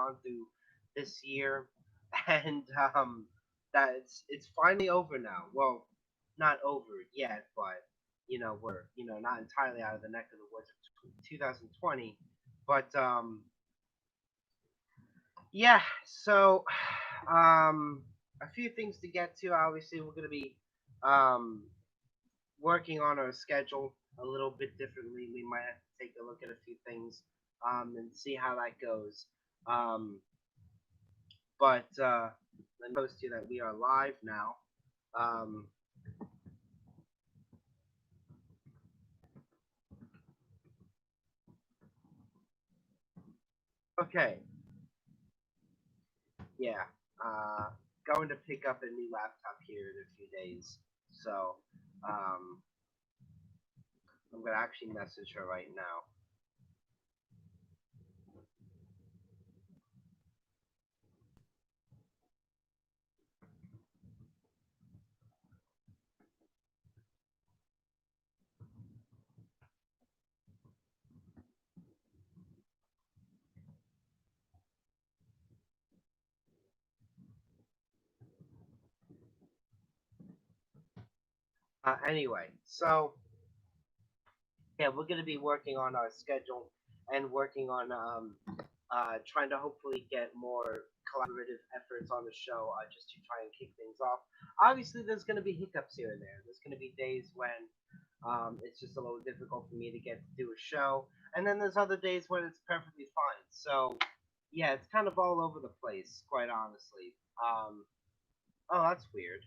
gone through this year, and that it's finally over now. Well, not over yet, but we're not entirely out of the neck of the woods of 2020, but yeah. So a few things to get to. Obviously, we're gonna be um working on our schedule a little bit differently. We might have to take a look at a few things and see how that goes. Um, but let me post you that we are live now. Um, okay, yeah. Uh, Going to pick up a new laptop here in a few days. So um, I'm going to actually message her right now. Anyway, so yeah, we're going to be working on our schedule and working on trying to hopefully get more collaborative efforts on the show just to try and kick things off. Obviously, there's going to be hiccups here and there. There's going to be days when it's just a little difficult for me to get to do a show, and then there's other days when it's perfectly fine. So, yeah, it's kind of all over the place, quite honestly. Oh, that's weird.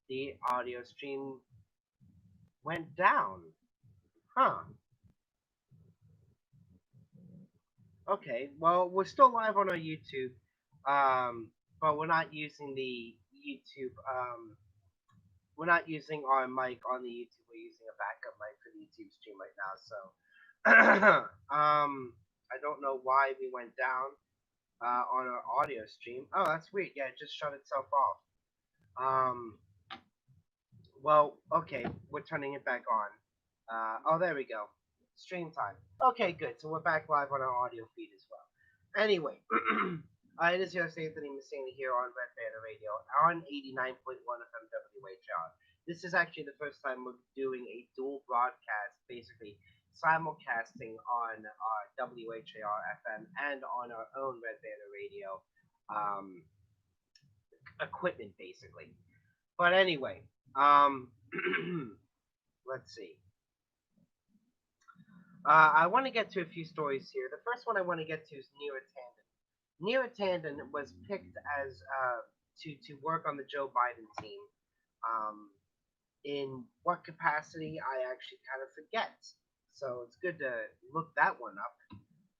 The audio stream went down. Huh. Okay, well, we're still live on our YouTube, but we're not using the YouTube. We're not using our mic on the YouTube. We're using a backup mic for the YouTube stream right now. So, I don't know why we went down on our audio stream. Oh, that's weird. Yeah, it just shut itself off. Um, well, okay, we're turning it back on. Oh, there we go. Stream time. Okay, good. So we're back live on our audio feed as well. Anyway, it is your Anthony Messina here on Red Banner Radio on 89.1 FM WHR. This is actually the first time we're doing a dual broadcast, basically simulcasting on our WHAR FM and on our own Red Banner Radio um, equipment, basically. But anyway, um, let's see. I want to get to a few stories here. The first one I want to get to is Neera Tanden. Neera Tanden was picked as to work on the Joe Biden team. Um, in what capacity, I actually kind of forget. So it's good to look that one up.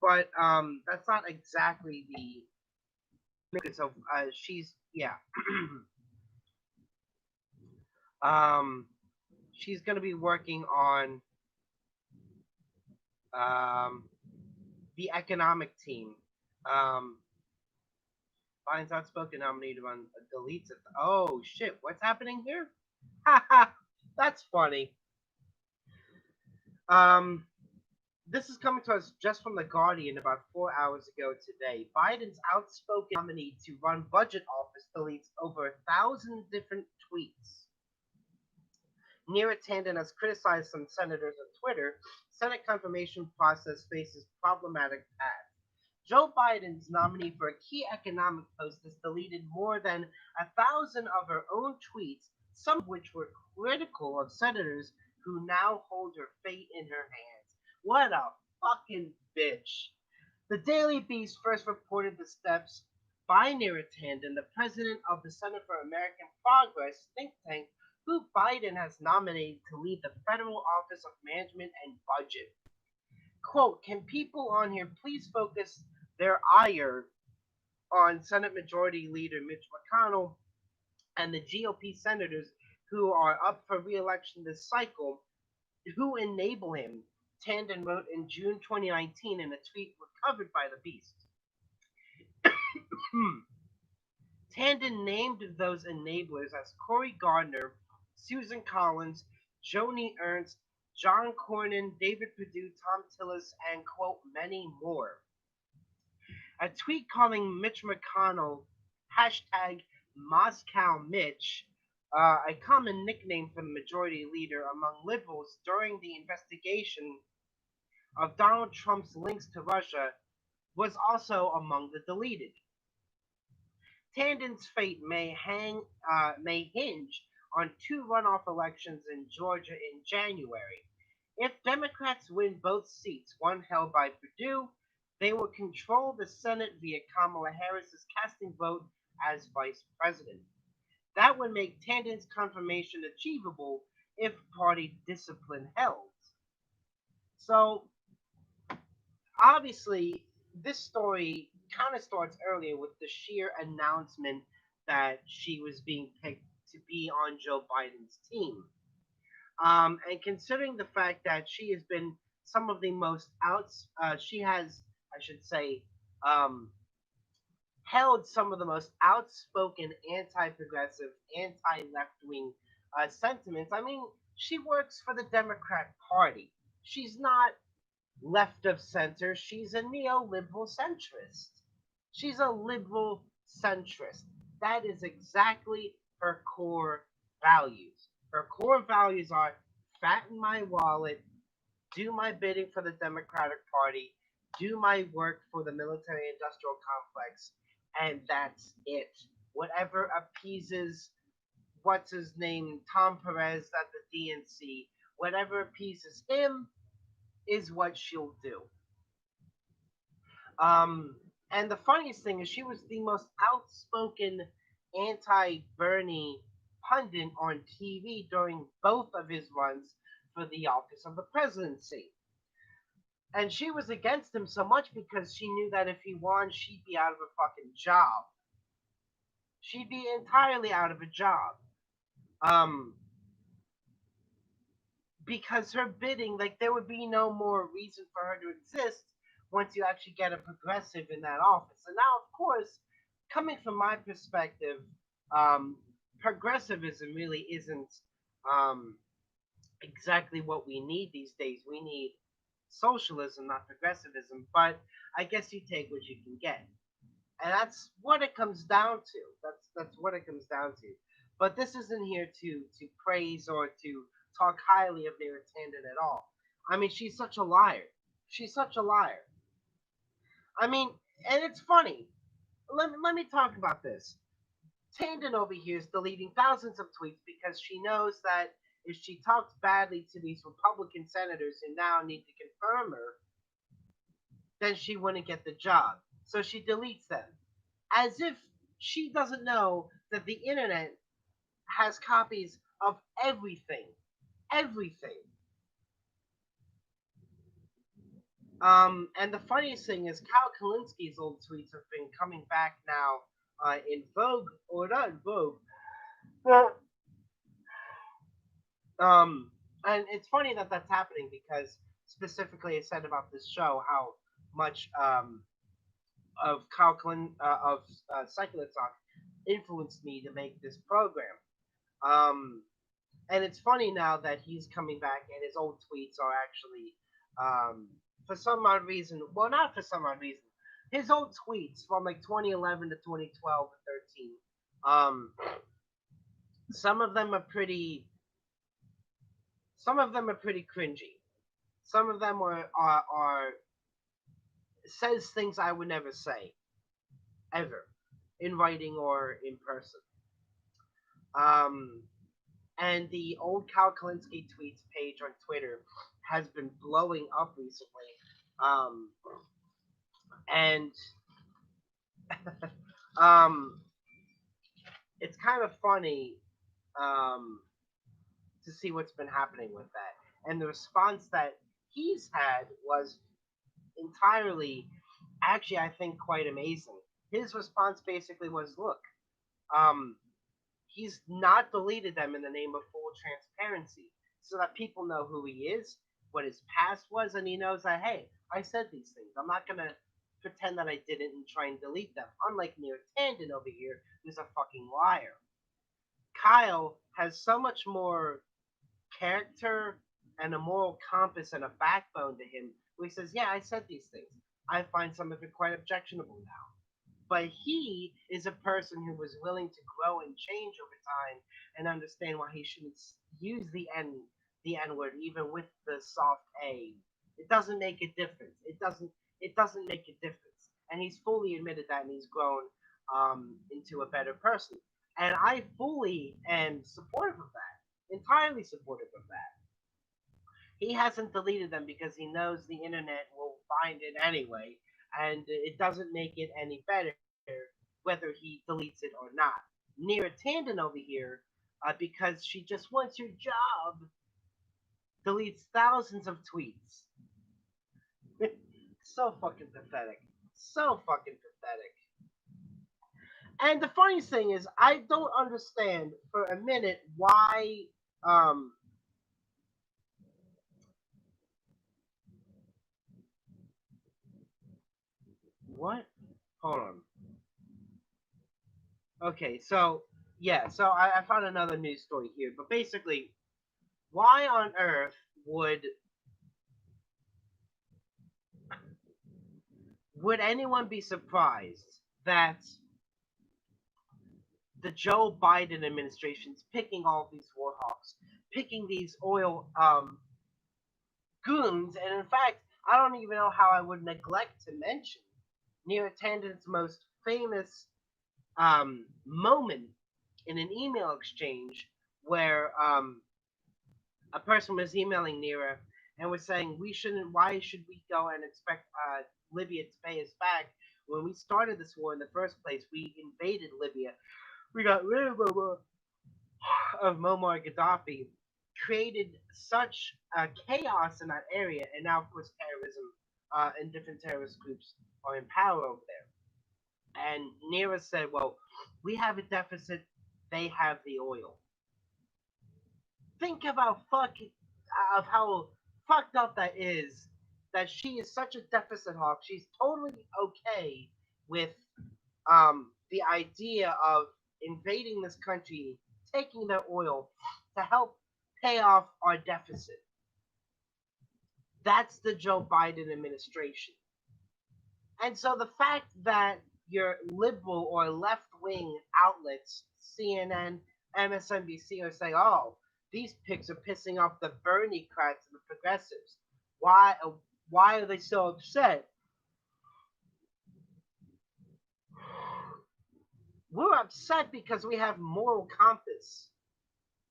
But that's not exactly the. So she's yeah. um, she's going to be working on um, the economic team. Um, Biden's outspoken nominee to run deletes it. Oh shit! What's happening here? Haha, that's funny. Um, this is coming to us just from the Guardian about 4 hours ago today. Biden's outspoken nominee to run budget office deletes over 1,000 different tweets. Neera Tanden has criticized some senators on Twitter. Senate confirmation process faces problematic path. Joe Biden's nominee for a key economic post has deleted more than 1,000 of her own tweets, some of which were critical of senators who now hold her fate in her hands. What a fucking bitch. The Daily Beast first reported the steps by Neera Tanden, the president of the Center for American Progress think tank, who Biden has nominated to lead the Federal Office of Management and Budget. Quote, can people on here please focus their ire on Senate Majority Leader Mitch McConnell and the GOP senators who are up for re-election this cycle, who enable him, Tanden wrote in June 2019 in a tweet recovered by the Beast. Tanden named those enablers as Cory Gardner, Susan Collins, Joni Ernst, John Cornyn, David Perdue, Tom Tillis, and, quote, many more. A tweet calling Mitch McConnell hashtag Moscow Mitch, a common nickname for the majority leader among liberals during the investigation of Donald Trump's links to Russia, was also among the deleted. Tandon's fate may hinge on two runoff elections in Georgia in January. If Democrats win both seats, one held by Perdue, they will control the Senate via Kamala Harris's casting vote as vice president. That would make Tandon's confirmation achievable if party discipline held. So obviously, this story kind of starts earlier with the sheer announcement that she was being picked to be on Joe Biden's team. And considering the fact that she has been some of the most she has, I should say, um, held some of the most outspoken anti-progressive, anti-left-wing sentiments. I mean, she works for the Democrat Party. She's not left of center. She's a neoliberal centrist. She's a liberal centrist. That is exactly her core values. Her core values are fatten my wallet, do my bidding for the Democratic Party, do my work for the military industrial complex, and that's it. Whatever appeases what's his name, Tom Perez at the DNC, whatever appeases him is what she'll do. Um, and the funniest thing is she was the most outspoken anti-Bernie pundit on TV during both of his runs for the office of the presidency. And she was against him so much because she knew that if he won, she'd be out of a fucking job. She'd be entirely out of a job. Um, because her bidding, like, there would be no more reason for her to exist once you actually get a progressive in that office. And now, of course, coming from my perspective, um, progressivism really isn't um, exactly what we need these days. We need socialism, not progressivism. But I guess you take what you can get, and that's what it comes down to. That's what it comes down to. But this isn't here to praise or to talk highly of their attendant at all. I mean, she's such a liar. She's such a liar. I mean, and it's funny. Let me talk about this. Tandon over here is deleting thousands of tweets because she knows that if she talks badly to these Republican senators who now need to confirm her, then she wouldn't get the job. So she deletes them. As if she doesn't know that the internet has copies of everything. Everything. And the funniest thing is Kyle Kalinski's old tweets have been coming back now in Vogue, or not in Vogue. Well, and it's funny that that's happening because specifically I said about this show how much of Secular Talk influenced me to make this program. Um, and it's funny now that he's coming back and his old tweets are actually, for some odd reason, well, not for some odd reason, his old tweets from like 2011 to 2012 and 13, um, some of them are pretty, some of them are pretty cringy. Some of them are says things I would never say ever in writing or in person. Um, and the old Cal Kalinske tweets page on Twitter has been blowing up recently. Um, and um, it's kind of funny um, to see what's been happening with that. And the response that he's had was entirely, actually, I think, quite amazing. His response basically was, look, um, he's not deleted them in the name of full transparency so that people know who he is, what his past was, and he knows that, hey, I said these things. I'm not going to pretend that I didn't and try and delete them. Unlike Neil Tandon over here, who's a fucking liar. Kyle has so much more character and a moral compass and a backbone to him where he says, yeah, I said these things. I find some of it quite objectionable now. But he is a person who was willing to grow and change over time and understand why he shouldn't use the N word even with the soft A. It doesn't make a difference. It doesn't make a difference. And he's fully admitted that, and he's grown into a better person. And I fully am supportive of that. Entirely supportive of that. He hasn't deleted them because he knows the internet will find it anyway, and it doesn't make it any better whether he deletes it or not. Near Tandon over here, because she just wants your job, deletes thousands of tweets. So fucking pathetic. So fucking pathetic. And the funniest thing is, I don't understand for a minute why. Um, what? Hold on. Okay, so yeah, so I found another news story here, but basically, why on earth would anyone be surprised that the Joe Biden administration's picking all these war hawks, picking these oil goons, and in fact, I don't even know how I would neglect to mention Neera Tandon's most famous moment in an email exchange where a person was emailing Nira and was saying we shouldn't. Why should we go and expect Libya to pay us back when we started this war in the first place? We invaded Libya. We got rid of Muammar Gaddafi, created such chaos in that area, and now of course terrorism and different terrorist groups are in power over there. And Nira said, "Well, we have a deficit. They have the oil." Think about of how fucked up that is. That she is such a deficit hawk. She's totally okay with the idea of invading this country, taking their oil to help pay off our deficit. That's the Joe Biden administration. And so the fact that your liberal or left wing outlets, CNN, MSNBC, are saying, oh, these pigs are pissing off the Bernie crats and the progressives. Why, why are they so upset? We're upset because we have moral compass.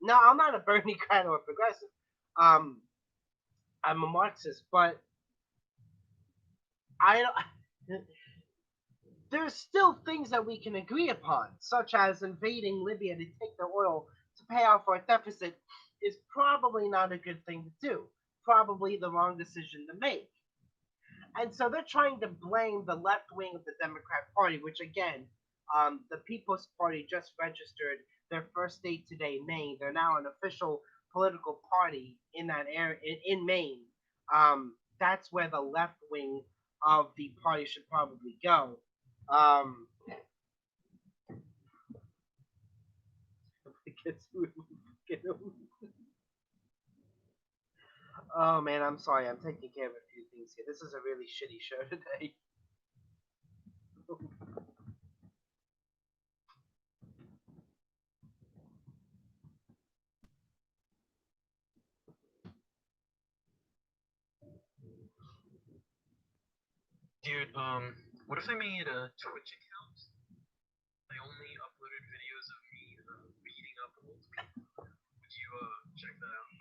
No, I'm not a Bernie crat or a progressive. Um, I'm a Marxist, but I don't. There's still things that we can agree upon, such as invading Libya to take their oil to pay off our deficit is probably not a good thing to do. Probably the wrong decision to make. And so they're trying to blame the left wing of the Democrat Party, which again, the People's Party just registered their first state today, Maine. They're now an official political party in that area in Maine. That's where the left wing of the party should probably go. Um, oh man, I'm sorry. I'm taking care of a few things here. This is a really shitty show today. Dude, what if I made a Twitch account? I only uploaded videos of me beating up old people. Would you check that out?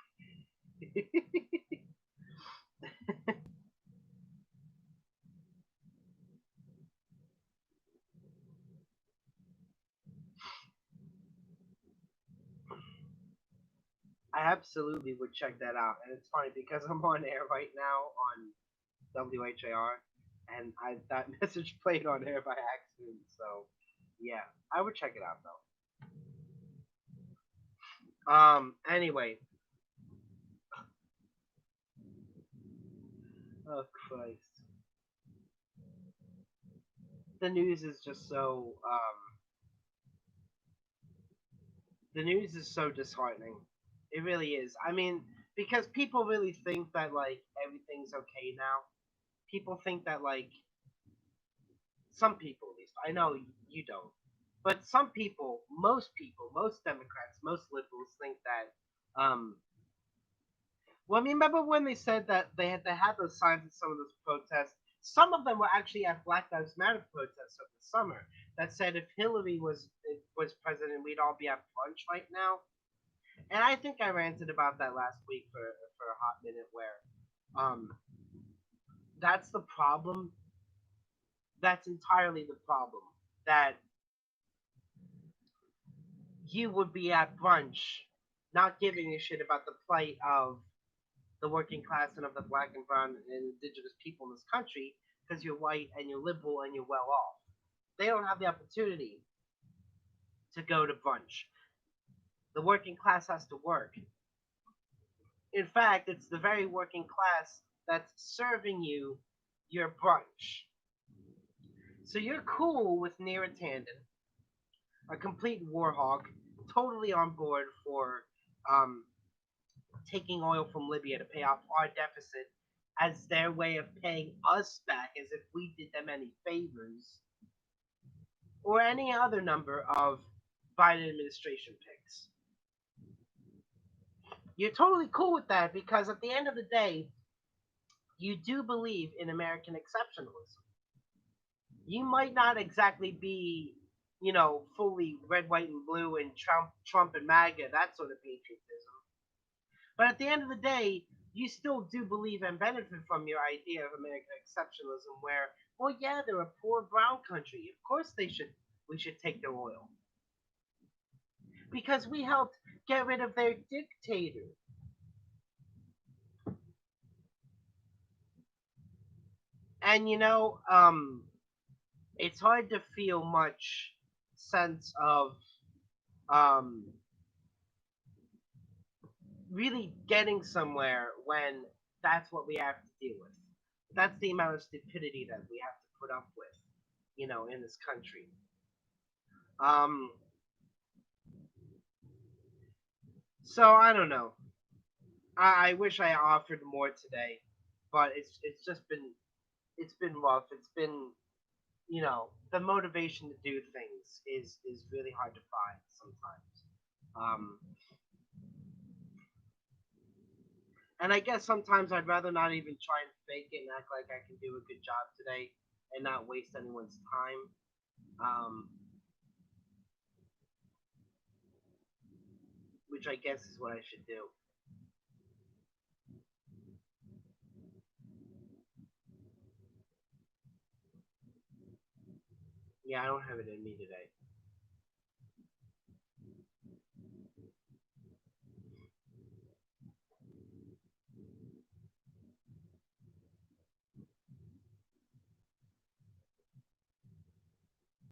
I absolutely would check that out, and it's funny because I'm on air right now on WHAR, and that message played on air by accident. So, yeah, I would check it out though. Anyway, oh Christ, the news is just so the news is so disheartening. It really is. I mean, because people really think that like everything's okay now. people think that like some people at least. I know you don't, but some people, most Democrats, most liberals think that. Well, I mean, remember when they said that they had those signs at some of those protests? Some of them were actually at Black Lives Matter protests over the summer that said if Hillary was president, we'd all be at brunch right now. And I think I ranted about that last week for a hot minute. Where um, that's the problem. That's entirely the problem. That you would be at brunch, not giving a shit about the plight of the working class and of the black and brown and indigenous people in this country because you're white and you're liberal and you're well off. They don't have the opportunity to go to brunch. The working class has to work. In fact, it's the very working class that's serving you your brunch. So you're cool with Neera Tanden, a complete war hog, totally on board for um, taking oil from Libya to pay off our deficit as their way of paying us back as if we did them any favors, or any other number of Biden administration picks. You're totally cool with that because at the end of the day, you do believe in American exceptionalism. You might not exactly be, fully red, white, and blue and Trump and MAGA, that sort of patriotism. But at the end of the day, you still do believe and benefit from your idea of American exceptionalism, where, well, yeah, they're a poor brown country. Of course, we should take their oil because we helped get rid of their dictator. And it's hard to feel much sense of um, really getting somewhere when that's what we have to deal with. That's the amount of stupidity that we have to put up with, in this country. Um, so I don't know. I wish I offered more today, but it's been rough. It's been the motivation to do things is really hard to find sometimes. Um, and I guess sometimes I'd rather not even try and fake it and act like I can do a good job today and not waste anyone's time. Um, which I guess is what I should do. Yeah, I don't have it in me today.